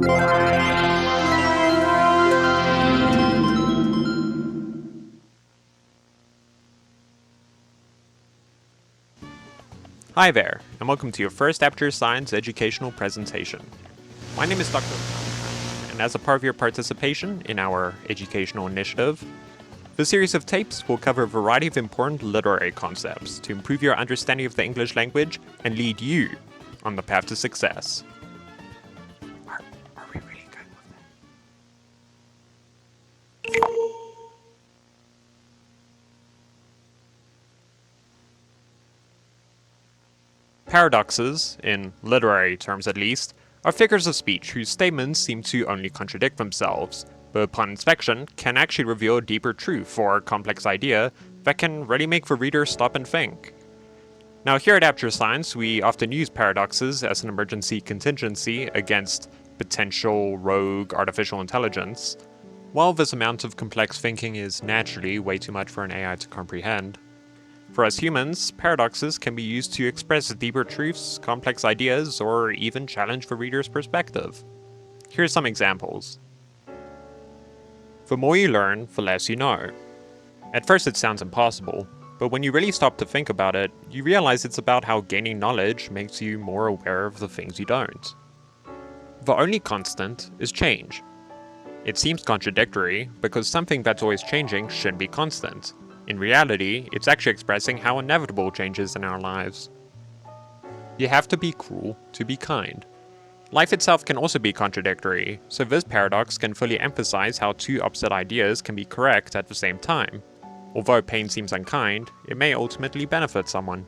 Hi there, and welcome to your first Aperture Science educational presentation. My name is Dr. and as a part of your participation in our educational initiative, the series of tapes will cover a variety of important literary concepts to improve your understanding of the English language and lead you on the path to success. Are we really good with that? Paradoxes, in literary terms at least, are figures of speech whose statements seem to only contradict themselves, but upon inspection can actually reveal a deeper truth or complex idea that can really make the reader stop and think. Now here at Aperture Science, we often use paradoxes as an emergency contingency against potential rogue artificial intelligence. While this amount of complex thinking is naturally way too much for an AI to comprehend, for us humans, paradoxes can be used to express deeper truths, complex ideas, or even challenge the reader's perspective. Here are some examples. The more you learn, the less you know. At first it sounds impossible, but when you really stop to think about it, you realize it's about how gaining knowledge makes you more aware of the things you don't. The only constant is change. It seems contradictory, because something that's always changing shouldn't be constant. In reality, it's actually expressing how inevitable change is in our lives. You have to be cruel to be kind. Life itself can also be contradictory, so this paradox can fully emphasize how two opposite ideas can be correct at the same time. Although pain seems unkind, it may ultimately benefit someone.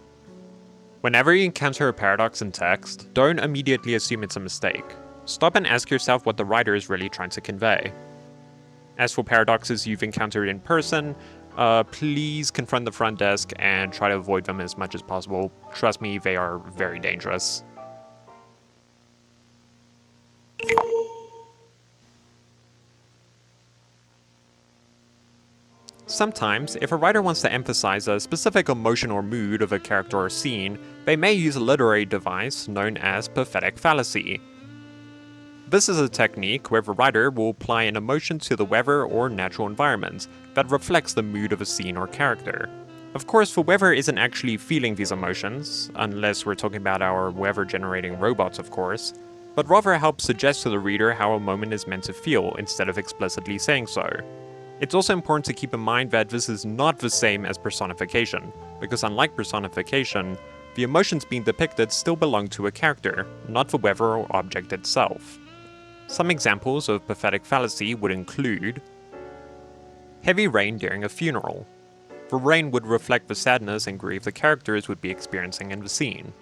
Whenever you encounter a paradox in text, don't immediately assume it's a mistake. Stop and ask yourself what the writer is really trying to convey. As for paradoxes you've encountered in person, please confront the front desk and try to avoid them as much as possible. Trust me, they are very dangerous. Sometimes, if a writer wants to emphasize a specific emotion or mood of a character or scene, they may use a literary device known as pathetic fallacy. This is a technique where the writer will apply an emotion to the weather or natural environment that reflects the mood of a scene or character. Of course, the weather isn't actually feeling these emotions, unless we're talking about our weather-generating robots, of course, but rather helps suggest to the reader how a moment is meant to feel instead of explicitly saying so. It's also important to keep in mind that this is not the same as personification, because unlike personification, the emotions being depicted still belong to a character, not the weather or object itself. Some examples of pathetic fallacy would include heavy rain during a funeral. The rain would reflect the sadness and grief the characters would be experiencing in the scene.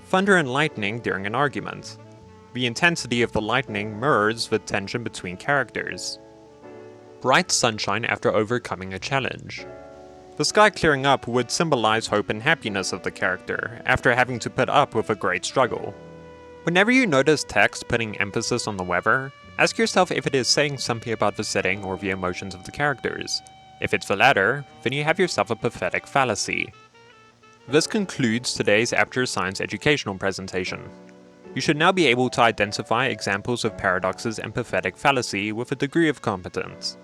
Thunder and lightning during an argument. The intensity of the lightning mirrors the tension between characters. Bright sunshine after overcoming a challenge. The sky clearing up would symbolize hope and happiness of the character after having to put up with a great struggle. Whenever you notice text putting emphasis on the weather, ask yourself if it is saying something about the setting or the emotions of the characters. If it's the latter, then you have yourself a pathetic fallacy. This concludes today's Aperture Science educational presentation. You should now be able to identify examples of paradoxes and pathetic fallacy with a degree of competence.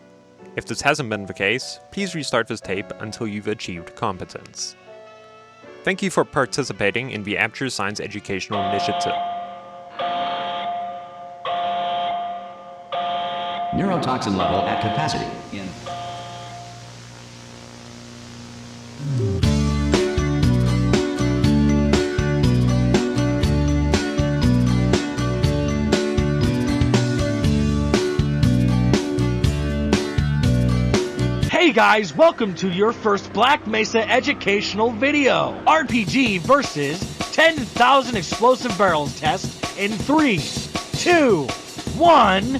If this hasn't been the case, please restart this tape until you've achieved competence. Thank you for participating in the Aperture Science educational initiative. Neurotoxin level at capacity. In. Hey guys, welcome to your first Black Mesa educational video. RPG versus 10,000 explosive barrels test in 3, 2, 1...